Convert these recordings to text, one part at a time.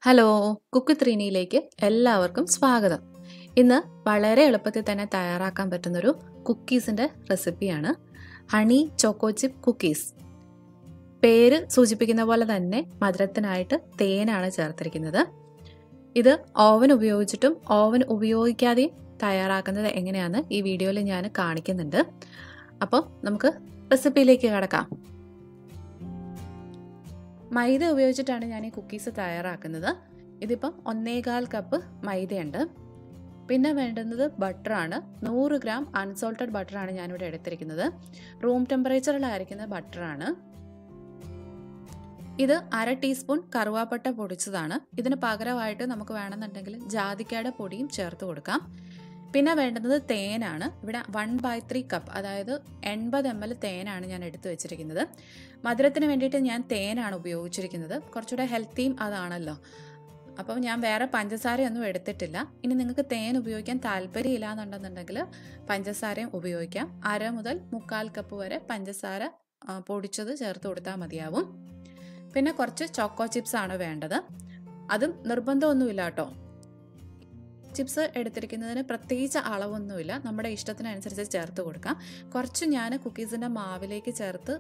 Hello, cook ത്രീനിയിലേക്ക് എല്ലാവർക്കും സ്വാഗതം. ഇന്ന് വളരെ എളുപ്പത്തിൽ തന്നെ തയ്യാറാക്കാൻ പറ്റുന്നൊരു കുക്കീസിൻ്റെ റെസിപ്പിയാണ് ഹണി ചോക്കോ ചിപ്പ് കുക്കീസ്. പേര് സൂചിപ്പിക്കുന്ന പോലെ തന്നെ മധുരത്തിനായിട്ട് തേനാണ് ചേർത്തിരിക്കുന്നത്. ഇത് ഓവൻ ഉപയോഗിച്ചിട്ടും ഓവൻ ഉപയോഗിക്കാതെയും തയ്യാറാക്കുന്നത് എങ്ങനെയാണെന്ന് ഈ വീഡിയോയിൽ ഞാൻ കാണിക്കുന്നുണ്ട്. അപ്പോൾ നമുക്ക് റെസിപ്പിയിലേക്ക് കടക്കാം. മൈദ ഉപയോഗിച്ചിട്ടാണ് ഞാൻ ഈ കുക്കീസ് തയ്യാറാക്കുന്നത്. ഇതിപ്പം 1.25 കപ്പ് മൈദയുണ്ട്. പിന്നെ വേണ്ടുന്നത് ബട്ടറാണ്. 100 ഗ്രാം അൺസോൾട്ടഡ് ബട്ടറാണ് ഞാനിവിടെ എടുത്തിരിക്കുന്നത്. റൂം ടെമ്പറേച്ചറിലായിരിക്കുന്ന ബട്ടറാണ്. ഇത് 1/2 ടീസ്പൂൺ കറുവാപ്പട്ട പൊടിച്ചതാണ്. ഇതിന് പകരമായിട്ട് നമുക്ക് വേണമെന്നുണ്ടെങ്കിൽ ജാതിക്കയുടെ പൊടിയും ചേർത്ത് കൊടുക്കാം. പിന്നെ വേണ്ടുന്നത് തേനാണ്. ഇവിടെ 1/3 കപ്പ്, അതായത് 80 ml തേനാണ് ഞാൻ എടുത്തു വെച്ചിരിക്കുന്നത്. മധുരത്തിന് വേണ്ടിയിട്ട് ഞാൻ തേനാണ് ഉപയോഗിച്ചിരിക്കുന്നത്. കുറച്ചുകൂടെ ഹെൽത്തിയും അതാണല്ലോ. അപ്പം ഞാൻ വേറെ പഞ്ചസാരയൊന്നും എടുത്തിട്ടില്ല. ഇനി നിങ്ങൾക്ക് തേൻ ഉപയോഗിക്കാൻ താല്പര്യമില്ല എന്നുണ്ടെന്നുണ്ടെങ്കിൽ പഞ്ചസാരയും ഉപയോഗിക്കാം. 1/2 മുതൽ 1/4 കപ്പ് വരെ പഞ്ചസാര പൊടിച്ചത് ചേർത്ത് കൊടുത്താൽ മതിയാവും. പിന്നെ കുറച്ച് ചോക്കോ ചിപ്സ് ആണ് വേണ്ടത്. അതും നിർബന്ധമൊന്നുമില്ല കേട്ടോ. ചിപ്സ് എടുത്തിരിക്കുന്നതിന് പ്രത്യേകിച്ച് അളവൊന്നുമില്ല, നമ്മുടെ ഇഷ്ടത്തിനനുസരിച്ച് ചേർത്ത് കൊടുക്കാം. കുറച്ച് ഞാൻ കുക്കീസിൻ്റെ മാവിലേക്ക് ചേർത്ത്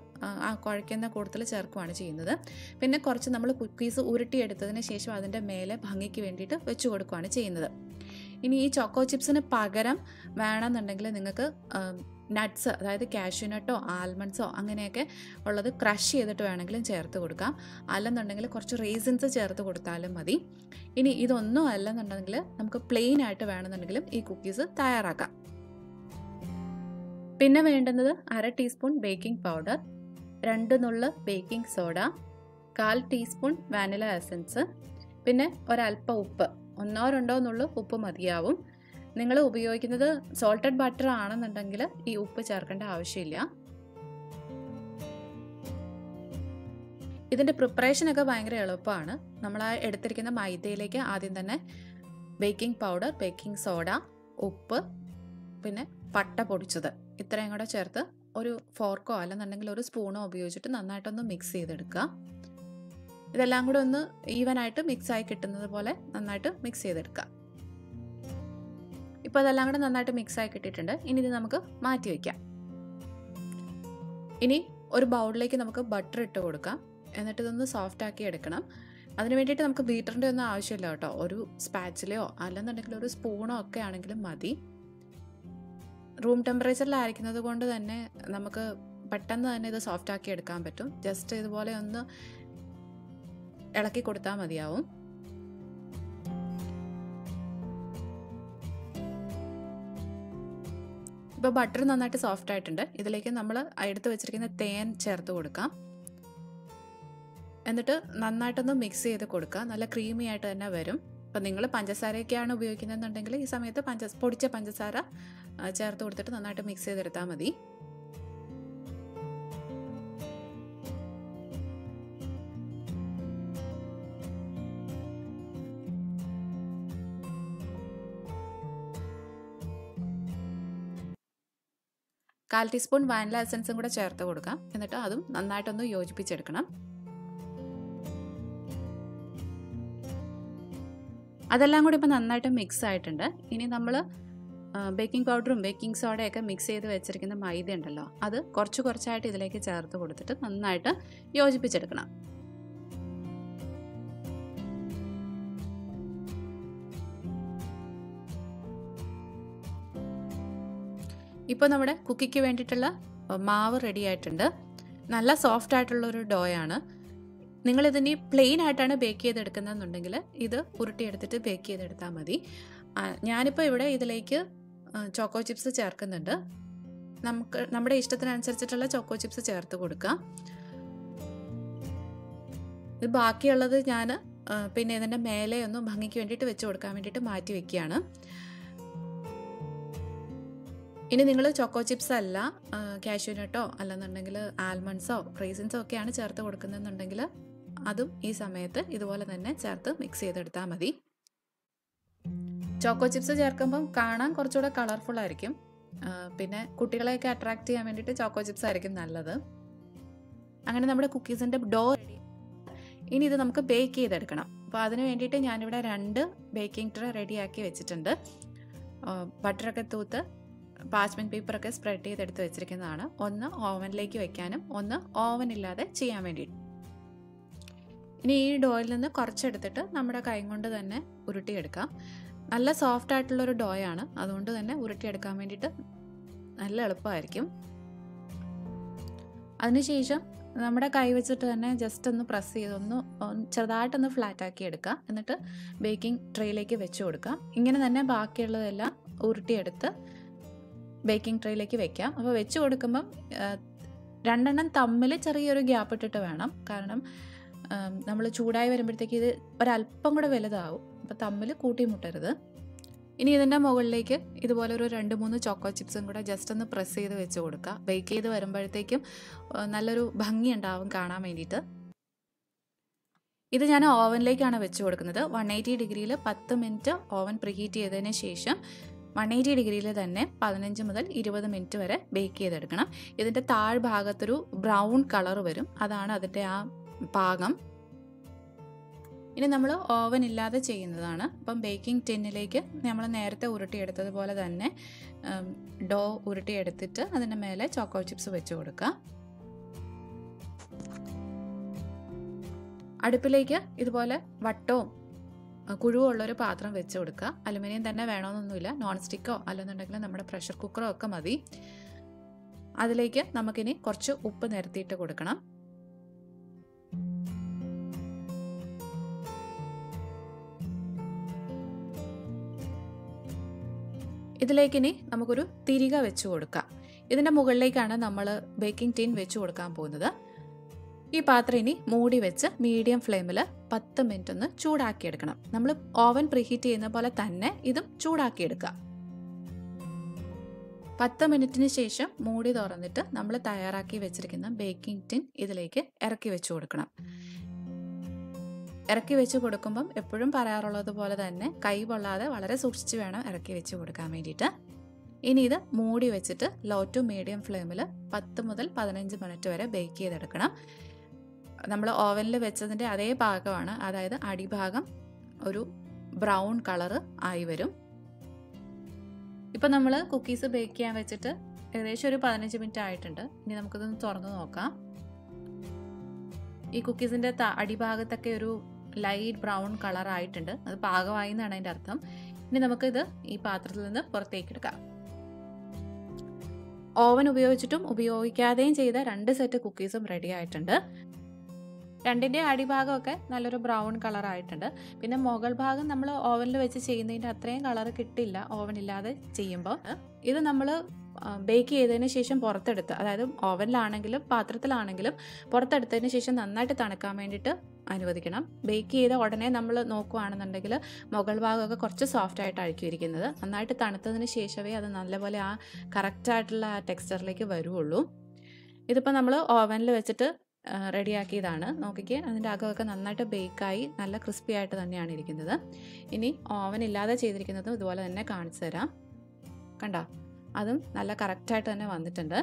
ആ കുഴയ്ക്കുന്ന കൂട്ടത്തിൽ ചേർക്കുകയാണ് ചെയ്യുന്നത്. പിന്നെ കുറച്ച് നമ്മൾ കുക്കീസ് ഉരുട്ടിയെടുത്തതിന് ശേഷം അതിൻ്റെ മേലെ ഭംഗിക്ക് വേണ്ടിയിട്ട് വെച്ച് കൊടുക്കുകയാണ് ചെയ്യുന്നത്. ഇനി ഈ ചോക്കോ ചിപ്സിന് പകരം വേണമെന്നുണ്ടെങ്കിൽ നിങ്ങൾക്ക് നട്ട്സ്, അതായത് കാഷ്യൂ നട്ടോ ആൽമണ്ട്സോ അങ്ങനെയൊക്കെ ഉള്ളത് ക്രഷ് ചെയ്തിട്ട് വേണമെങ്കിലും ചേർത്ത് കൊടുക്കാം. അല്ലെന്നുണ്ടെങ്കിൽ കുറച്ച് റേസിൻസ് ചേർത്ത് കൊടുത്താലും മതി. ഇനി ഇതൊന്നും അല്ലെന്നുണ്ടെങ്കിൽ നമുക്ക് പ്ലെയിൻ ആയിട്ട് വേണമെന്നുണ്ടെങ്കിലും ഈ കുക്കീസ് തയ്യാറാക്കാം. പിന്നെ വേണ്ടുന്നത് 1/2 ടീസ്പൂൺ ബേക്കിംഗ് പൗഡർ, 2 നുള്ള് baking soda, 1/4 teaspoon vanilla essence, പിന്നെ ഒരല്പം ഉപ്പ്, 1-2 നുള്ള് ഉപ്പ് മതിയാവും. നിങ്ങൾ ഉപയോഗിക്കുന്നത് സോൾട്ടഡ് ബട്ടർ ആണെന്നുണ്ടെങ്കിൽ ഈ ഉപ്പ് ചേർക്കേണ്ട ആവശ്യമില്ല. ഇതിൻ്റെ പ്രിപ്പറേഷനൊക്കെ ഭയങ്കര എളുപ്പമാണ്. നമ്മൾ ആ എടുത്തിരിക്കുന്ന മൈദയിലേക്ക് ആദ്യം തന്നെ ബേക്കിംഗ് പൗഡർ, ബേക്കിംഗ് സോഡ, ഉപ്പ്, പിന്നെ പട്ട പൊടിച്ചത് ഇത്രയും കൂടെ ചേർത്ത് ഒരു ഫോർക്കോ അല്ലെന്നുണ്ടെങ്കിൽ ഒരു സ്പൂണോ ഉപയോഗിച്ചിട്ട് നന്നായിട്ടൊന്ന് മിക്സ് ചെയ്തെടുക്കുക. ഇതെല്ലാം കൂടെ ഒന്ന് ഈവനായിട്ട് മിക്സായി കിട്ടുന്നത് പോലെ നന്നായിട്ട് മിക്സ് ചെയ്തെടുക്കുക. ഇപ്പോൾ അതെല്ലാം കൂടെ നന്നായിട്ട് മിക്സായി കിട്ടിയിട്ടുണ്ട്. ഇനി ഇത് നമുക്ക് മാറ്റി വയ്ക്കാം. ഇനി ഒരു ബൗളിലേക്ക് നമുക്ക് ബട്ടർ ഇട്ട് കൊടുക്കാം. എന്നിട്ട് ഇതൊന്ന് സോഫ്റ്റ് ആക്കി എടുക്കണം. അതിന് വേണ്ടിയിട്ട് നമുക്ക് ബീറ്ററിൻ്റെ ഒന്നും ആവശ്യമില്ല കേട്ടോ. ഒരു സ്പാച്ചിലയോ അല്ലെന്നുണ്ടെങ്കിൽ ഒരു സ്പൂണോ ഒക്കെ ആണെങ്കിലും മതി. റൂം ടെമ്പറേച്ചറിലായിരിക്കുന്നത് കൊണ്ട് തന്നെ നമുക്ക് പെട്ടെന്ന് തന്നെ ഇത് സോഫ്റ്റ് ആക്കി എടുക്കാൻ പറ്റും. ജസ്റ്റ് ഇതുപോലെ ഒന്ന് ഇളക്കി കൊടുത്താൽ മതിയാവും. ഇപ്പോൾ ബട്ടർ നന്നായിട്ട് സോഫ്റ്റ് ആയിട്ടുണ്ട്. ഇതിലേക്ക് നമ്മൾ എടുത്ത് വെച്ചിരിക്കുന്ന തേൻ ചേർത്ത് കൊടുക്കാം. എന്നിട്ട് നന്നായിട്ടൊന്ന് മിക്സ് ചെയ്ത് കൊടുക്കുക. നല്ല ക്രീമി ആയിട്ട് തന്നെ വരും. അപ്പോൾ നിങ്ങൾ പഞ്ചസാരയൊക്കെയാണ് ഉപയോഗിക്കുന്നതെന്നുണ്ടെങ്കിൽ ഈ സമയത്ത് പൊടിച്ച പഞ്ചസാര ചേർത്ത് കൊടുത്തിട്ട് നന്നായിട്ട് മിക്സ് ചെയ്തെടുത്താൽ മതി. കാൽ ടീസ്പൂൺ വാനില എസൻസും കൂടെ ചേർത്ത് കൊടുക്കാം. എന്നിട്ട് അതും നന്നായിട്ടൊന്ന് യോജിപ്പിച്ചെടുക്കണം. അതെല്ലാം കൂടി ഇപ്പോൾ നന്നായിട്ട് മിക്സ് ആയിട്ടുണ്ട്. ഇനി നമ്മൾ ബേക്കിംഗ് പൗഡറും ബേക്കിംഗ് സോഡയൊക്കെ മിക്സ് ചെയ്ത് വെച്ചിരിക്കുന്ന മൈദ ഉണ്ടല്ലോ, അത് കുറച്ച് കുറച്ചായിട്ട് ഇതിലേക്ക് ചേർത്ത് കൊടുത്തിട്ട് നന്നായിട്ട് യോജിപ്പിച്ചെടുക്കണം. ഇപ്പോൾ നമ്മുടെ കുക്കിക്ക് വേണ്ടിയിട്ടുള്ള മാവ് റെഡി ആയിട്ടുണ്ട്. നല്ല സോഫ്റ്റ് ആയിട്ടുള്ളൊരു ഡോയാണ്. നിങ്ങളിതിനി പ്ലെയിൻ ആയിട്ടാണ് ബേക്ക് ചെയ്തെടുക്കുന്നതെന്നുണ്ടെങ്കിൽ ഇത് ഉരുട്ടിയെടുത്തിട്ട് ബേക്ക് ചെയ്തെടുത്താൽ മതി. ഞാനിപ്പോൾ ഇവിടെ ഇതിലേക്ക് ചോക്കോ ചിപ്സ് ചേർക്കുന്നുണ്ട്. നമ്മുടെ ഇഷ്ടത്തിനനുസരിച്ചിട്ടുള്ള ചോക്കോ ചിപ്സ് ചേർത്ത് കൊടുക്കുക. ഇത് ബാക്കിയുള്ളത് ഞാൻ പിന്നെ ഇതിൻ്റെ മേലെ ഒന്ന് ഭംഗിക്ക് വേണ്ടിയിട്ട് വെച്ച് കൊടുക്കാൻ വേണ്ടിയിട്ട് മാറ്റി വയ്ക്കുകയാണ്. ഇനി നിങ്ങൾ ചോക്കോ ചിപ്സ് അല്ല കാഷ്യൂ നട്ടോ അല്ലെന്നുണ്ടെങ്കിൽ ആൽമണ്ട്സോ റേസിൻസോ ഒക്കെയാണ് ചേർത്ത് കൊടുക്കുന്നതെന്നുണ്ടെങ്കിൽ അതും ഈ സമയത്ത് ഇതുപോലെ തന്നെ ചേർത്ത് മിക്സ് ചെയ്തെടുത്താൽ മതി. ചോക്കോ ചിപ്സ് ചേർക്കുമ്പം കാണാൻ കുറച്ചുകൂടെ കളർഫുൾ ആയിരിക്കും. പിന്നെ കുട്ടികളെയൊക്കെ അട്രാക്റ്റ് ചെയ്യാൻ വേണ്ടിയിട്ട് ചോക്കോ ചിപ്സ് ആയിരിക്കും നല്ലത്. അങ്ങനെ നമ്മുടെ കുക്കീസിൻ്റെ ഡോ റെഡി. ഇനി ഇത് നമുക്ക് ബേക്ക് ചെയ്തെടുക്കണം. അപ്പോൾ അതിന് വേണ്ടിയിട്ട് ഞാനിവിടെ 2 ബേക്കിംഗ് ട്രേ റെഡിയാക്കി വെച്ചിട്ടുണ്ട്. ബട്ടറൊക്കെ തൂത്ത് പാച്ച്മെൻറ്റ് പേപ്പറൊക്കെ സ്പ്രെഡ് ചെയ്തെടുത്ത് വെച്ചിരിക്കുന്നതാണ്. ഒന്ന് ഓവനിലേക്ക് വെക്കാനും ഒന്ന് ഓവൻ ഇല്ലാതെ ചെയ്യാൻ വേണ്ടിയിട്ട്. ഇനി ഈ ഡോയിൽ നിന്ന് കുറച്ചെടുത്തിട്ട് നമ്മുടെ കൈ കൊണ്ട് തന്നെ ഉരുട്ടിയെടുക്കാം. നല്ല സോഫ്റ്റ് ആയിട്ടുള്ളൊരു ഡോയാണ്, അതുകൊണ്ട് തന്നെ ഉരുട്ടിയെടുക്കാൻ വേണ്ടിയിട്ട് നല്ല എളുപ്പമായിരിക്കും. അതിനുശേഷം നമ്മുടെ കൈ വെച്ചിട്ട് തന്നെ ജസ്റ്റ് ഒന്ന് പ്രസ് ചെയ്ത് ചെറുതായിട്ടൊന്ന് ഫ്ലാറ്റാക്കി എടുക്കുക. എന്നിട്ട് ബേക്കിംഗ് ട്രേയിലേക്ക് വെച്ച് കൊടുക്കാം. ഇങ്ങനെ തന്നെ ബാക്കിയുള്ളതെല്ലാം ഉരുട്ടിയെടുത്ത് ബേക്കിംഗ് ട്രേയിലേക്ക് വെക്കാം. അപ്പോൾ വെച്ച് കൊടുക്കുമ്പം 2 എണ്ണം തമ്മിൽ ചെറിയൊരു ഗ്യാപ്പ് ഇട്ടിട്ട് വേണം. കാരണം നമ്മൾ ചൂടായി വരുമ്പോഴത്തേക്ക് ഇത് ഒരല്പം കൂടെ വലുതാവും. അപ്പോൾ തമ്മിൽ കൂട്ടിമുട്ടരുത്. ഇനി ഇതിൻ്റെ മുകളിലേക്ക് ഇതുപോലെ ഒരു 2-3 ചോക്കോ ചിപ്സും കൂടെ ജസ്റ്റ് ഒന്ന് പ്രസ് ചെയ്ത് വെച്ച് കൊടുക്കുക. ബേക്ക് ചെയ്ത് വരുമ്പോഴത്തേക്കും നല്ലൊരു ഭംഗി ഉണ്ടാവും കാണാൻ വേണ്ടിയിട്ട്. ഇത് ഞാൻ ഓവനിലേക്കാണ് വെച്ച് കൊടുക്കുന്നത്. 180 ഡിഗ്രിയിൽ 10 മിനിറ്റ് ഓവൻ പ്രീഹീറ്റ് ചെയ്തതിന് ശേഷം 180 ഡിഗ്രിയിൽ തന്നെ 15 മുതൽ 20 മിനിറ്റ് വരെ ബേക്ക് ചെയ്തെടുക്കണം. ഇതിൻ്റെ താഴ്ഭാഗത്തൊരു ബ്രൗൺ കളർ വരും, അതാണ് അതിൻ്റെ ആ പാകം. ഇനി നമ്മൾ ഓവൻ ഇല്ലാതെ ചെയ്യുന്നതാണ്. അപ്പം ബേക്കിംഗ് ടിന്നിലേക്ക് നമ്മൾ നേരത്തെ ഉരുട്ടിയെടുത്തതുപോലെ തന്നെ ഡോ ഉരുട്ടിയെടുത്തിട്ട് അതിൻ്റെ മേലെ ചോക്കോ ചിപ്സ് വെച്ച് കൊടുക്കുക. അടുപ്പിലേക്ക് ഇതുപോലെ വട്ടവും കുഴുവുള്ളൊരു പാത്രം വെച്ച് കൊടുക്കുക. അലുമിനിയം തന്നെ വേണമെന്നൊന്നുമില്ല, നോൺ സ്റ്റിക്കോ അല്ലെന്നുണ്ടെങ്കിൽ നമ്മുടെ പ്രഷർ കുക്കറോ ഒക്കെ മതി. അതിലേക്ക് നമുക്കിനി കുറച്ച് ഉപ്പ് നിരത്തിയിട്ട് കൊടുക്കണം. ഇതിലേക്കിനി നമുക്കൊരു തിരിക വെച്ച് കൊടുക്കാം. ഇതിൻ്റെ മുകളിലേക്കാണ് നമ്മൾ ബേക്കിംഗ് ടിൻ വെച്ച് കൊടുക്കാൻ പോകുന്നത്. ഈ പാത്രം ഇനി മൂടി വെച്ച് മീഡിയം ഫ്ലെയിമിൽ 10 മിനിറ്റ് ഒന്ന് ചൂടാക്കിയെടുക്കണം. നമ്മൾ ഓവൻ പ്രീഹീറ്റ് ചെയ്യുന്ന പോലെ തന്നെ ഇതും ചൂടാക്കിയെടുക്കുക. 10 മിനിറ്റിന് ശേഷം മൂടി തുറന്നിട്ട് നമ്മൾ തയ്യാറാക്കി വെച്ചിരിക്കുന്ന ബേക്കിംഗ് ടിൻ ഇതിലേക്ക് ഇറക്കി വെച്ച് കൊടുക്കണം. ഇറക്കി വെച്ച് കൊടുക്കുമ്പം എപ്പോഴും പറയാറുള്ളത് പോലെ തന്നെ കൈ പൊള്ളാതെ വളരെ സൂക്ഷിച്ച് വേണം ഇറക്കി വെച്ച് കൊടുക്കാൻ വേണ്ടിയിട്ട്. ഇനി ഇത് മൂടി വെച്ചിട്ട് ലോ ടു മീഡിയം ഫ്ലെയിമിൽ 10 മുതൽ 15 മിനിറ്റ് വരെ ബേക്ക് ചെയ്തെടുക്കണം. നമ്മൾ ഓവനിൽ വെച്ചതിൻ്റെ അതേ പാകമാണ്, അതായത് അടിഭാഗം ഒരു ബ്രൗൺ കളറ് ആയി വരും. ഇപ്പം നമ്മൾ കുക്കീസ് ബേക്ക് ചെയ്യാൻ വെച്ചിട്ട് ഏകദേശം ഒരു 15 മിനിറ്റ് ആയിട്ടുണ്ട്. ഇനി നമുക്കിതൊന്ന് തുറന്ന് നോക്കാം. ഈ കുക്കീസിൻ്റെ അടിഭാഗത്തൊക്കെ ഒരു ലൈറ്റ് ബ്രൗൺ കളർ ആയിട്ടുണ്ട്, അത് പാകമായി എന്നാണ് അതിൻ്റെ അർത്ഥം. ഇനി നമുക്കിത് ഈ പാത്രത്തിൽ നിന്ന് പുറത്തേക്ക് എടുക്കാം. ഓവൻ ഉപയോഗിച്ചിട്ടും ഉപയോഗിക്കാതെയും ചെയ്ത 2 സെറ്റ് കുക്കീസും റെഡി ആയിട്ടുണ്ട്. 2ൻ്റെ അടിഭാഗമൊക്കെ നല്ലൊരു ബ്രൗൺ കളർ ആയിട്ടുണ്ട്. പിന്നെ മുകൾ ഭാഗം നമ്മൾ ഓവനിൽ വെച്ച് ചെയ്യുന്നതിൻ്റെ അത്രയും കളർ കിട്ടില്ല ഓവൻ ഇല്ലാതെ ചെയ്യുമ്പോൾ. ഇത് നമ്മൾ ബേക്ക് ചെയ്തതിന് ശേഷം പുറത്തെടുത്ത്, അതായത് ഓവനിലാണെങ്കിലും പാത്രത്തിലാണെങ്കിലും പുറത്തെടുത്തതിന് ശേഷം നന്നായിട്ട് തണുക്കാൻ വേണ്ടിയിട്ട് അനുവദിക്കണം. ബേക്ക് ചെയ്ത ഉടനെ നമ്മൾ നോക്കുകയാണെന്നുണ്ടെങ്കിൽ മുകൾ ഭാഗമൊക്കെ കുറച്ച് സോഫ്റ്റ് ആയിട്ടായിരിക്കും ഇരിക്കുന്നത്. നന്നായിട്ട് തണുത്തതിന് ശേഷമേ അത് നല്ലപോലെ ആ കറക്റ്റായിട്ടുള്ള ആ ടെക്സ്ചറിലേക്ക് വരുള്ളൂ. ഇതിപ്പോൾ നമ്മൾ ഓവനിൽ വെച്ചിട്ട് റെഡിയാക്കിയതാണ്. നോക്കിക്കേ, അതിൻ്റെ അകമൊക്കെ നന്നായിട്ട് ബേക്കായി നല്ല ക്രിസ്പി ആയിട്ട് തന്നെയാണ് ഇരിക്കുന്നത്. ഇനി ഓവൻ ഇല്ലാതെ ചെയ്തിരിക്കുന്നതും ഇതുപോലെ തന്നെ കാണിച്ചു തരാം. കണ്ടോ, അതും നല്ല കറക്റ്റായിട്ട് തന്നെ വന്നിട്ടുണ്ട്.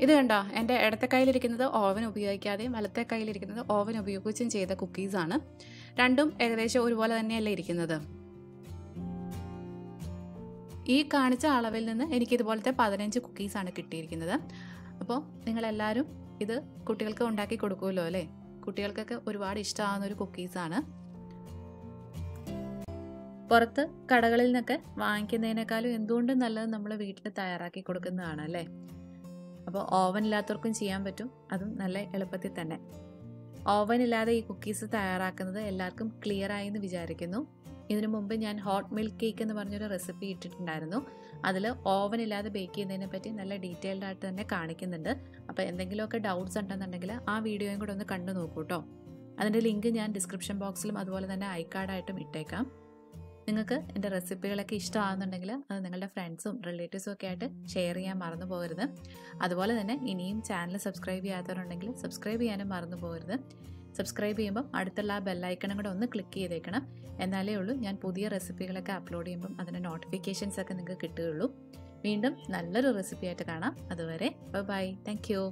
ഇത് കണ്ടോ, എൻ്റെ ഇടത്തെ കയ്യിലിരിക്കുന്നത് ഓവൻ ഉപയോഗിക്കാതെയും വലത്തെ കയ്യിലിരിക്കുന്നത് ഓവൻ ഉപയോഗിച്ചും ചെയ്ത കുക്കീസാണ്. രണ്ടും ഏകദേശം ഒരുപോലെ തന്നെയല്ലേ ഇരിക്കുന്നത്. ഈ കാണിച്ച അളവിൽ നിന്ന് എനിക്കിതുപോലത്തെ 15 കുക്കീസാണ് കിട്ടിയിരിക്കുന്നത്. അപ്പോൾ നിങ്ങളെല്ലാവരും ഇത് കുട്ടികൾക്ക് ഉണ്ടാക്കി കൊടുക്കുമല്ലോ അല്ലേ. കുട്ടികൾക്കൊക്കെ ഒരുപാട് ഇഷ്ടമാകുന്നൊരു കുക്കീസാണ്. പുറത്ത് കടകളിൽ നിന്നൊക്കെ വാങ്ങിക്കുന്നതിനേക്കാളും എന്തുകൊണ്ടും നല്ലത് നമ്മൾ വീട്ടിൽ തയ്യാറാക്കി കൊടുക്കുന്നതാണ് അല്ലേ. അപ്പോൾ ഓവൻ ഇല്ലാത്തവർക്കും ചെയ്യാൻ പറ്റും, അതും നല്ല എളുപ്പത്തിൽ തന്നെ. ഓവൻ ഇല്ലാതെ ഈ കുക്കീസ് തയ്യാറാക്കുന്നത് എല്ലാവർക്കും ക്ലിയർ ആയി എന്ന് വിചാരിക്കുന്നു. ഇതിനു മുമ്പ് ഞാൻ ഹോട്ട് മിൽക്ക് കേക്ക് എന്ന് പറഞ്ഞൊരു റെസിപ്പി ഇട്ടിട്ടുണ്ടായിരുന്നു. അതിൽ ഓവൻ ഇല്ലാതെ ബേക്ക് ചെയ്യുന്നതിനെ പറ്റി നല്ല ഡീറ്റെയിൽഡ് ആയിട്ട് തന്നെ കാണിക്കുന്നുണ്ട്. അപ്പോൾ എന്തെങ്കിലുമൊക്കെ ഡൗട്ട്സ് ഉണ്ടെന്നുണ്ടെങ്കിൽ ആ വീഡിയോയും കൂടെ ഒന്ന് കണ്ടു നോക്കൂ കേട്ടോ. അതിൻ്റെ ലിങ്ക് ഞാൻ ഡിസ്ക്രിപ്ഷൻ ബോക്സിലും അതുപോലെ തന്നെ ഐകാർഡായിട്ടും ഇട്ടേക്കാം. നിങ്ങൾക്ക് എൻ്റെ റെസിപ്പികളൊക്കെ ഇഷ്ടമാകുന്നുണ്ടെങ്കിൽ അത് നിങ്ങളുടെ ഫ്രണ്ട്സും റിലേറ്റീവ്സും ഒക്കെ ആയിട്ട് ഷെയർ ചെയ്യാൻ മറന്നു പോകരുത്. അതുപോലെ തന്നെ ഇനിയും ചാനൽ സബ്സ്ക്രൈബ് ചെയ്യാത്തവരുണ്ടെങ്കിൽ സബ്സ്ക്രൈബ് ചെയ്യാനും മറന്നു പോകരുത്. സബ്സ്ക്രൈബ് ചെയ്യുമ്പം അടുത്തുള്ള ആ ബെല്ലൈക്കണും കൂടെ ഒന്ന് ക്ലിക്ക് ചെയ്തേക്കണം. എന്നാലേ ഉള്ളൂ ഞാൻ പുതിയ റെസിപ്പികളൊക്കെ അപ്ലോഡ് ചെയ്യുമ്പം അതിൻ്റെ നോട്ടിഫിക്കേഷൻസ് ഒക്കെ നിങ്ങൾക്ക് കിട്ടുകയുള്ളൂ. വീണ്ടും നല്ലൊരു റെസിപ്പി ആയിട്ട് കാണാം. അതുവരെ ബൈ. Thank you.